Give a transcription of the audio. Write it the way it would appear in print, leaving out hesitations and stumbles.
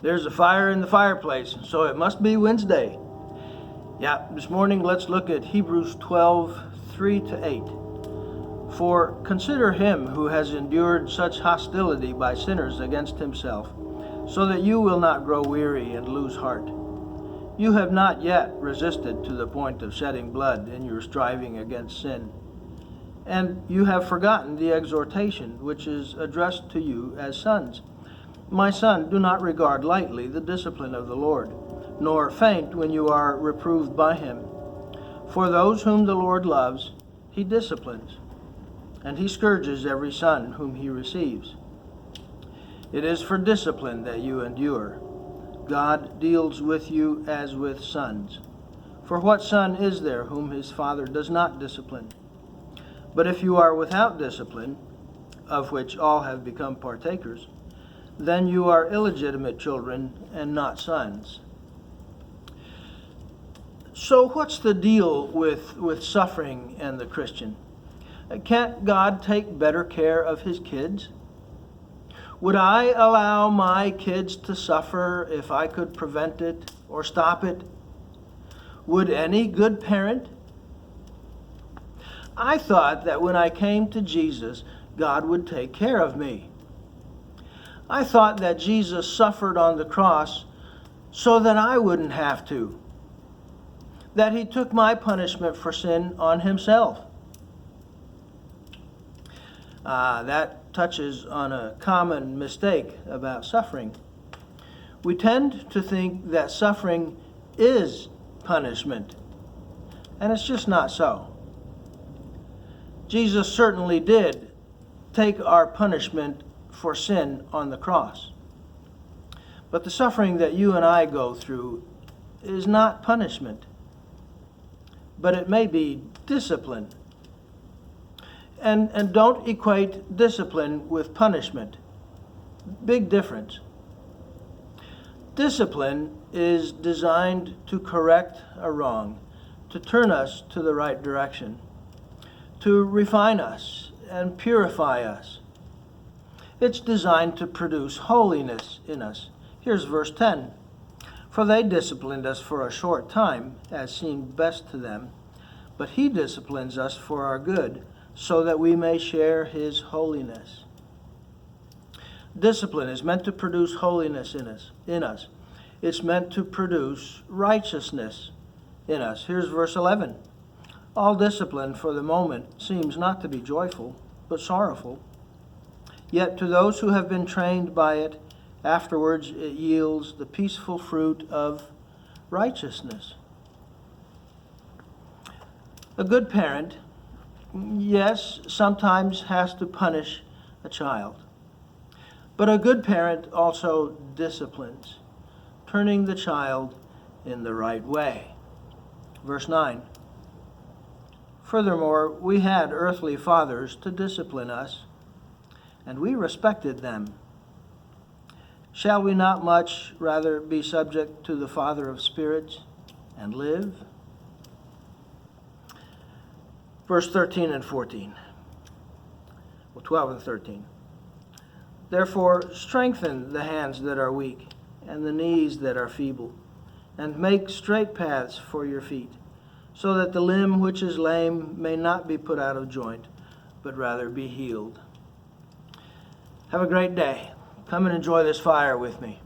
There's a fire in the fireplace, so it must be Wednesday. Yeah, this morning let's look at Hebrews 12, 3 to 8. For consider him who has endured such hostility by sinners against himself, so that you will not grow weary and lose heart. You have not yet resisted to the point of shedding blood in your striving against sin. And you have forgotten the exhortation which is addressed to you as sons. My son, do not regard lightly the discipline of the Lord, nor faint when you are reproved by him. For those whom the Lord loves, he disciplines, and he scourges every son whom he receives. It is for discipline that you endure. God deals with you as with sons. For what son is there whom his father does not discipline? But if you are without discipline, of which all have become partakers, then you are illegitimate children and not sons. So what's the deal with suffering and the Christian? Can't God take better care of his kids? Would I allow my kids to suffer if I could prevent it or stop it? Would any good parent? I thought that when I came to Jesus, God would take care of me. I thought that Jesus suffered on the cross so that I wouldn't have to. That he took my punishment for sin on himself. That touches on a common mistake about suffering. We tend to think that suffering is punishment, and it's just not so. Jesus certainly did take our punishment for sin on the cross. But the suffering that you and I go through is not punishment, but it may be discipline. And don't equate discipline with punishment. Big difference. Discipline is designed to correct a wrong, to turn us to the right direction, to refine us and purify us. It's designed to produce holiness in us. Here's verse 10. For they disciplined us for a short time, as seemed best to them, but he disciplines us for our good, so that we may share his holiness. Discipline is meant to produce holiness in us. It's meant to produce righteousness in us. Here's verse 11. All discipline for the moment seems not to be joyful, but sorrowful. Yet to those who have been trained by it, afterwards it yields the peaceful fruit of righteousness. A good parent, yes, sometimes has to punish a child. But a good parent also disciplines, turning the child in the right way. Verse 9. Furthermore, we had earthly fathers to discipline us, and we respected them. Shall we not much rather be subject to the Father of spirits and live? Verse 13 and 14. Well, 12 and 13. Therefore, strengthen the hands that are weak and the knees that are feeble, and make straight paths for your feet, so that the limb which is lame may not be put out of joint, but rather be healed. Have a great day. Come and enjoy this fire with me.